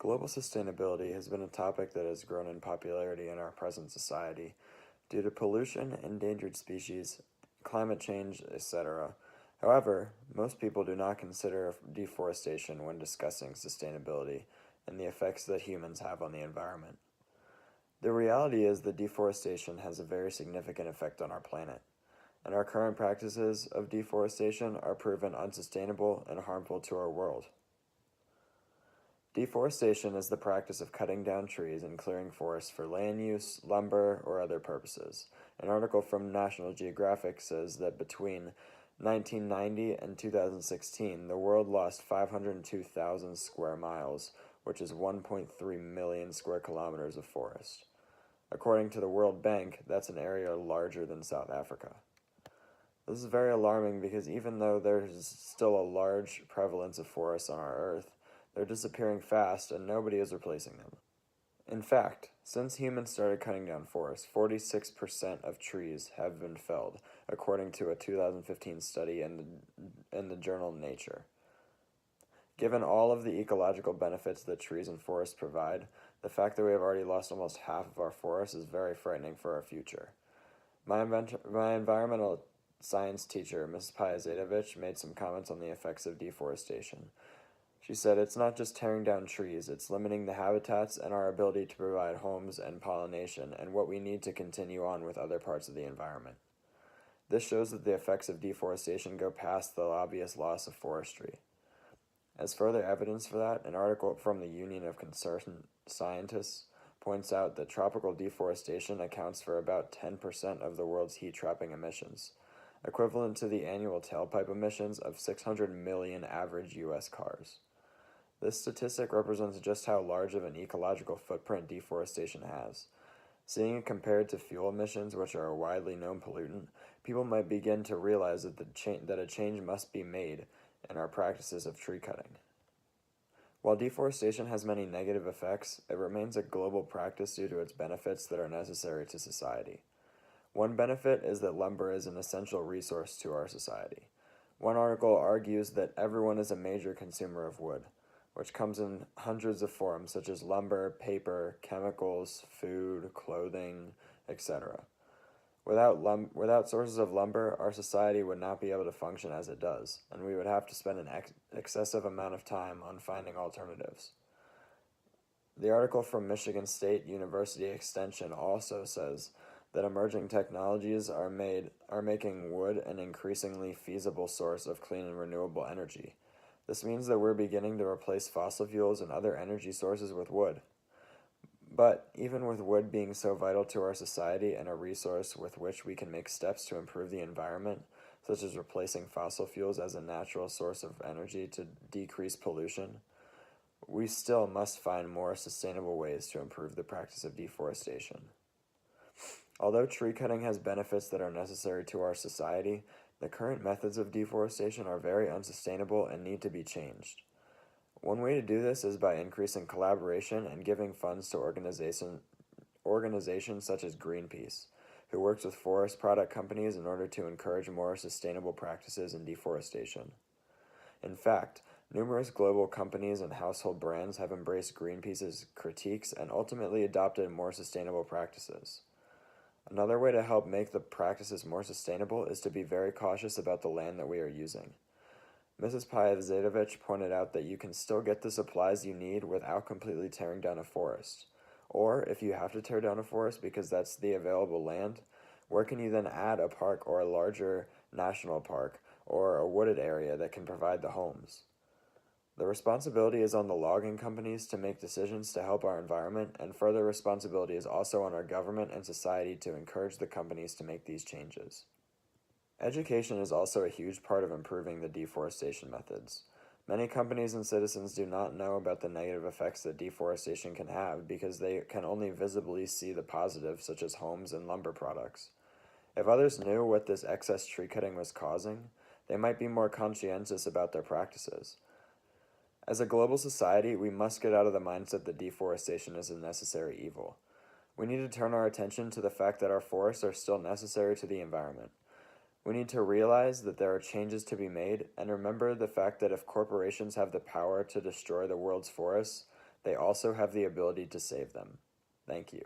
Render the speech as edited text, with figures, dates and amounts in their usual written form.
Global sustainability has been a topic that has grown in popularity in our present society due to pollution, endangered species, climate change, etc. However, most people do not consider deforestation when discussing sustainability and the effects that humans have on the environment. The reality is that deforestation has a very significant effect on our planet, and our current practices of deforestation are proven unsustainable and harmful to our world. Deforestation is the practice of cutting down trees and clearing forests for land use, lumber, or other purposes. An article from National Geographic says that between 1990 and 2016, the world lost 502,000 square miles, which is 1.3 million square kilometers of forest. According to the World Bank, that's an area larger than South Africa. This is very alarming because even though there is still a large prevalence of forests on our Earth, they're disappearing fast and nobody is replacing them. In fact, since humans started cutting down forests, 46% of trees have been felled, according to a 2015 study in the journal Nature. Given all of the ecological benefits that trees and forests provide, the fact that we have already lost almost half of our forests is very frightening for our future. My environmental science teacher, Mrs. Pajazetovic, made some comments on the effects of deforestation. She said, "It's not just tearing down trees, it's limiting the habitats and our ability to provide homes and pollination and what we need to continue on with other parts of the environment. This shows that the effects of deforestation go past the obvious loss of forestry." As further evidence for that, an article from the Union of Concerned Scientists points out that tropical deforestation accounts for about 10% of the world's heat-trapping emissions, equivalent to the annual tailpipe emissions of 600 million average U.S. cars. This statistic represents just how large of an ecological footprint deforestation has. Seeing it compared to fuel emissions, which are a widely known pollutant, people might begin to realize that a change must be made in our practices of tree cutting. While deforestation has many negative effects, it remains a global practice due to its benefits that are necessary to society. One benefit is that lumber is an essential resource to our society. One article argues that everyone is a major consumer of wood, which comes in hundreds of forms such as lumber, paper, chemicals, food, clothing, etc. Without sources of lumber, our society would not be able to function as it does, and we would have to spend an excessive amount of time on finding alternatives. The article from Michigan State University Extension also says that emerging technologies are making wood an increasingly feasible source of clean and renewable energy. This means that we're beginning to replace fossil fuels and other energy sources with wood. But even with wood being so vital to our society and a resource with which we can make steps to improve the environment, such as replacing fossil fuels as a natural source of energy to decrease pollution, we still must find more sustainable ways to improve the practice of deforestation. Although tree cutting has benefits that are necessary to our society, the current methods of deforestation are very unsustainable and need to be changed. One way to do this is by increasing collaboration and giving funds to organizations such as Greenpeace, who works with forest product companies in order to encourage more sustainable practices in deforestation. In fact, numerous global companies and household brands have embraced Greenpeace's critiques and ultimately adopted more sustainable practices. Another way to help make the practices more sustainable is to be very cautious about the land that we are using. Mrs. Pajazetovic pointed out that you can still get the supplies you need without completely tearing down a forest. Or, if you have to tear down a forest because that's the available land, where can you then add a park or a larger national park or a wooded area that can provide the homes? The responsibility is on the logging companies to make decisions to help our environment, and further responsibility is also on our government and society to encourage the companies to make these changes. Education is also a huge part of improving the deforestation methods. Many companies and citizens do not know about the negative effects that deforestation can have because they can only visibly see the positives, such as homes and lumber products. If others knew what this excess tree cutting was causing, they might be more conscientious about their practices. As a global society, we must get out of the mindset that deforestation is a necessary evil. We need to turn our attention to the fact that our forests are still necessary to the environment. We need to realize that there are changes to be made and remember the fact that if corporations have the power to destroy the world's forests, they also have the ability to save them. Thank you.